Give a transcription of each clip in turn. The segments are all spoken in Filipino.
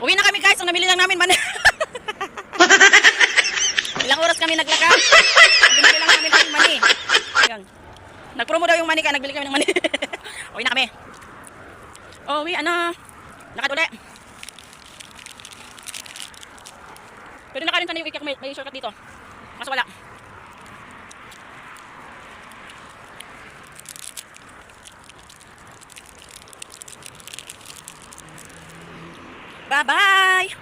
Uwi na kami guys, ang namili lang namin mani. Ilang oras kami naglakad. Binili lang namin ng mani. Yan. Nagpromo daw yung mani kaya nagbili kami ng mani. Uwi na kami. Uwi, ano? Lakad uli. Pwede nakarin sana yung ikyak, may shortcut dito. Kaso wala. Bye-bye!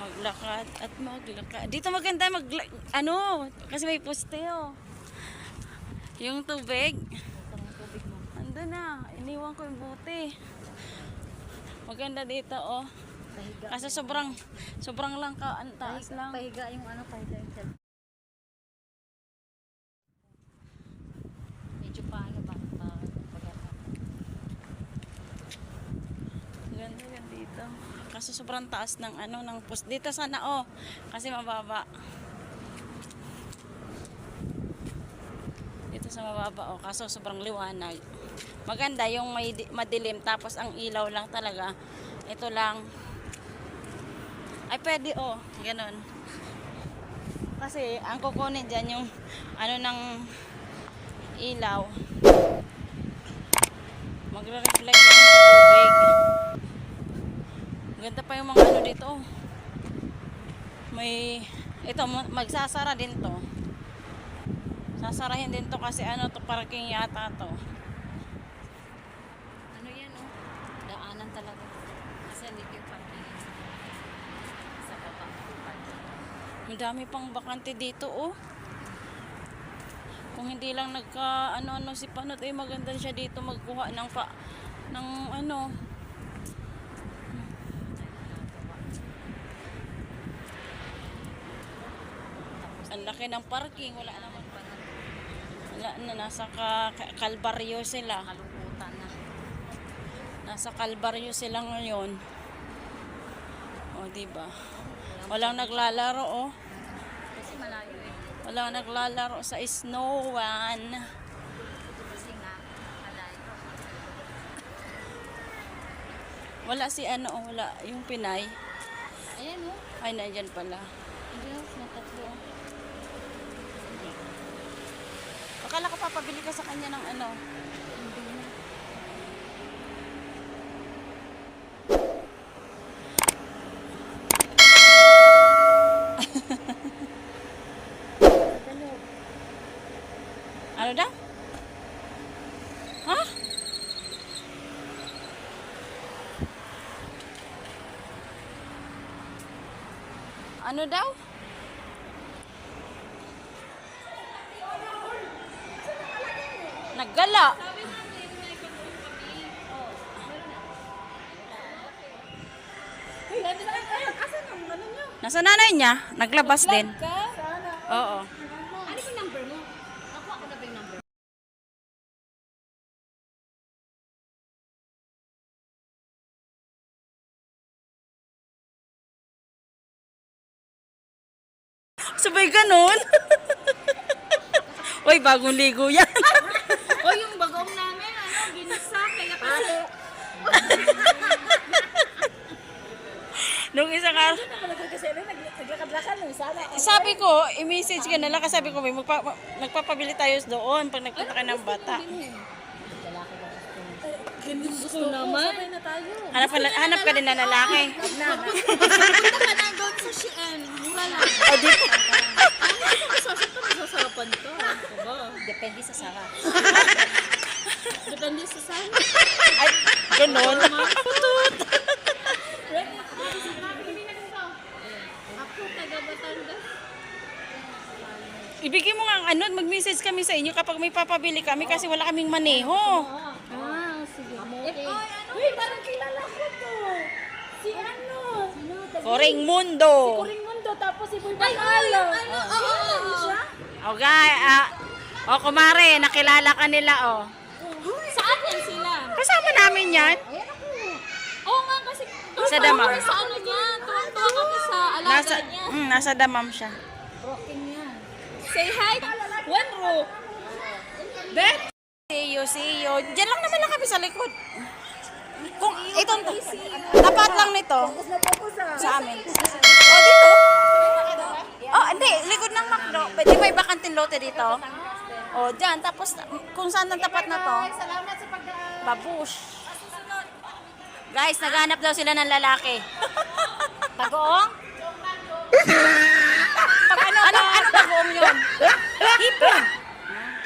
Maglakad at maglakad. Dito maganda kasi may poste oh. Yung tubig. Andun na. Iniwan ko yung buti. Maganda dito oh. Kasi sobrang lang ang taas lang. Pahiga yung pahiga yung cell. Medyo paano ba? Ganda yan dito. Kasi sobrang taas ng ng post. Dito sana oh. Kasi mababa. Dito sa mababa oh. Kaso sobrang liwanag. Maganda yung may madilim tapos ang ilaw lang talaga. Ito lang. Ay pwede oh. Ganon. Kasi ang kukunin dyan yung ng ilaw. Magre-reflect yung tubig. Ganda pa yung mga dito oh. Ito magsasara din to. Sasarahin din to kasi to parking yata to. Ano yan oh? Daanan talaga. Kasi hindi yung parking sa baba. Madami pang bakante dito oh. Kung hindi lang nagka si Panot maganda siya dito magkuha ng ang laki ng parking, wala naman pa nasa Kalbaryo sila. Kalungkutan na. Nasa Kalbaryo sila ngayon. O, diba? Walang naglalaro, oh. Kasi malayo eh. Walang naglalaro sa Snow One. Kasi nga, malayo. Wala wala yung Pinay. Ayan oh. Ay, nandyan pala. Ayan, natatlo. Akala ko papabili ka sa kanya ng Hindi na. Ano daw? Ha? Ano daw? Naggala. Nasa nanay niya? Naglabas din. Oo. Ano yung number mo? Nakuha ko na ba yung number? Sabay ganon. Uy, bagong ligo yan. O yung bagong namin, ginisa, kaya kasi. Nung isang araw, sabi ko, i-message ka na lang kasi sabi ko, magpapabili tayo doon pag nagpunta ka ng bata. Gusto naman. Hanap ka din na lalaki. Punta ka na doon sa Shein. Mura lang. O, di Masasarapan ka. Depende sa sara. Depende sa sara. ay, ganon. Putut. Ako, taga Batangas. Ibigay mo nga mag-message kami sa inyo kapag may papabili kami kasi wala kaming maneho. Sige. Uy, parang kilala ko to. Si ano? Koring Mundo. Kuring Mundo, tapos si Boy Bacalo. Oo. Siya? O kumare, nakilala ka nila oh. Saan yan sila? Kasama namin yan. Oo nga kasi. Sa Damam. Sa ano niya? Tuwang-tuwa kami sa alaga Nasa, niya. nasa Damam siya. Broken yan. Say hi. One row. Beth. See you. Diyan lang naman lang kami sa likod. Kung itong tapat lang nito sa amin. Oh, dito. Oh, hindi. Likod ng McDo. Pwede may bakanting lote dito. Oh, dyan. Tapos, kung saan ang tapat na to. Salamat sa pagdaan. Babush. Guys, naghanap daw sila ng lalaki. Pag-oong? Pag ano bagoong yun? Hipon.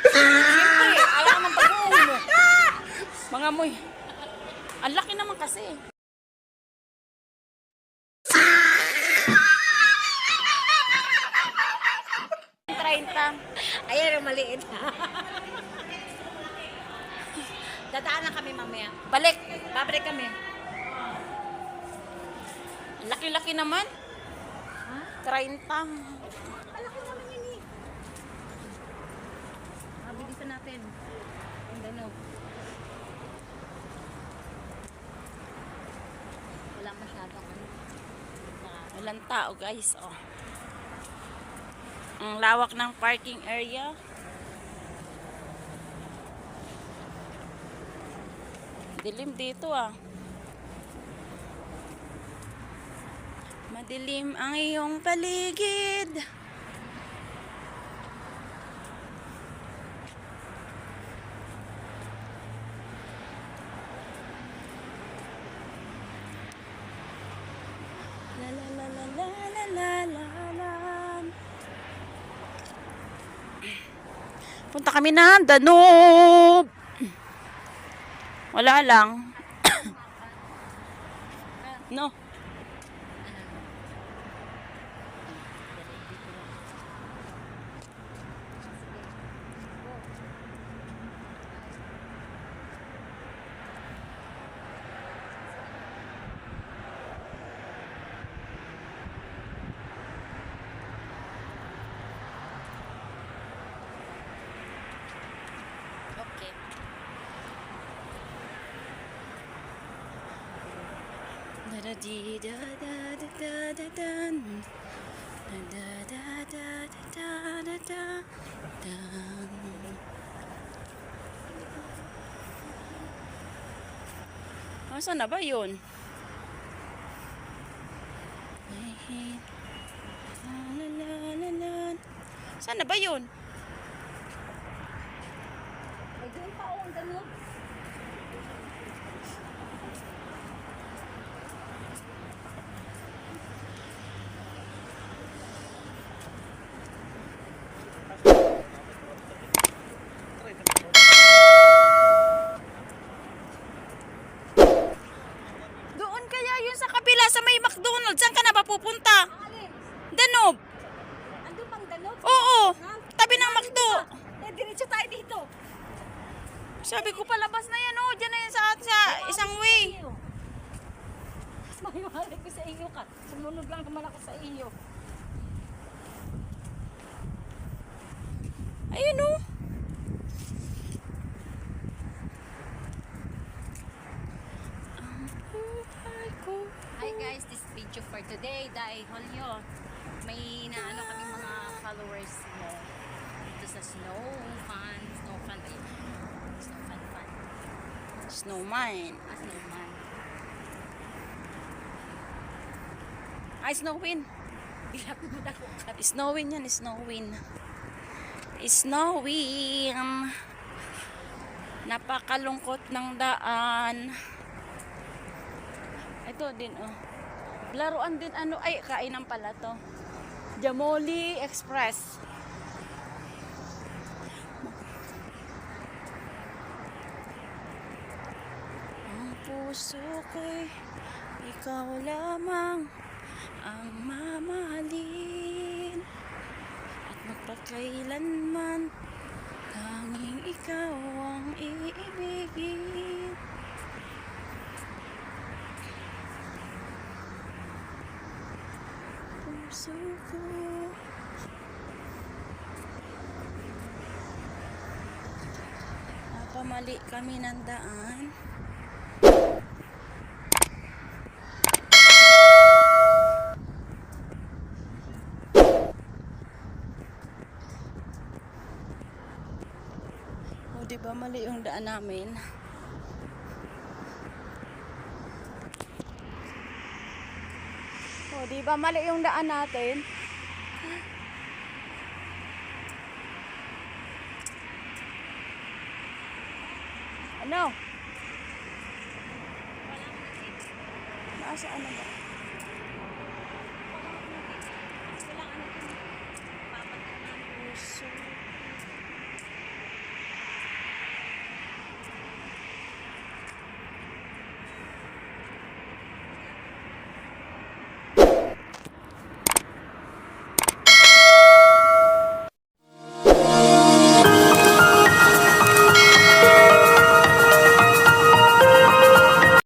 Siyempre, ayaw naman bagoong mo. Mga moy. Ang laki naman kasi. Ayan ang maliit. Dadaan lang kami mamaya. Balik. Babalik kami. Ang laki-laki naman. 30. Malaki naman yun eh. Mabilisan natin. Ang danog. Wala masyadong ano. Walang tao guys. Oh. Ang lawak ng parking area. Dilim dito ah. Madilim ang iyong paligid. La la la la la la la la la. Punta kami na Danube. Wala lang. No. Okay. Da da di da da da da da dan. Da da da da da da da dan. Asan na ba yun? La la la la. Saan na ba yun? Ay, doon pa ang danog. Doon kaya yun sa kabila sa may McDonald's. Saan ka na ba pupunta? Danube. Andun pang danog? Oo. Tabi ng McDo. Diretso tayo dito. Sabi ko palabas na yan. Oh, dyan na yan sa isang way. Mas mahiwalay ko sa iyo ka. Sumunod lang naman ako sa iyo. Ayun oh. Ang buhay ko. Hi guys, this video for today dahil yun, may naano kami mga followers mo dito sa snow fun ba yun? Snow fun. Snowman. Snowman. Ay, Snowwin. Bilak mo na ko ka. Snowwin yan, Snowwin. Snowwin. Napakalungkot ng daan. Ito din, oh. Laruan din, ano, ay, kainan pala to. Jamoli Express. Ang puso ko'y ikaw lamang ang mamahalin at magpakailanman tanging ikaw ang iibigin. Puso ko napamali kami ng daan. di ba mali yung daan namin? O, di ba mali yung daan natin? Ano? Nasa ano ba?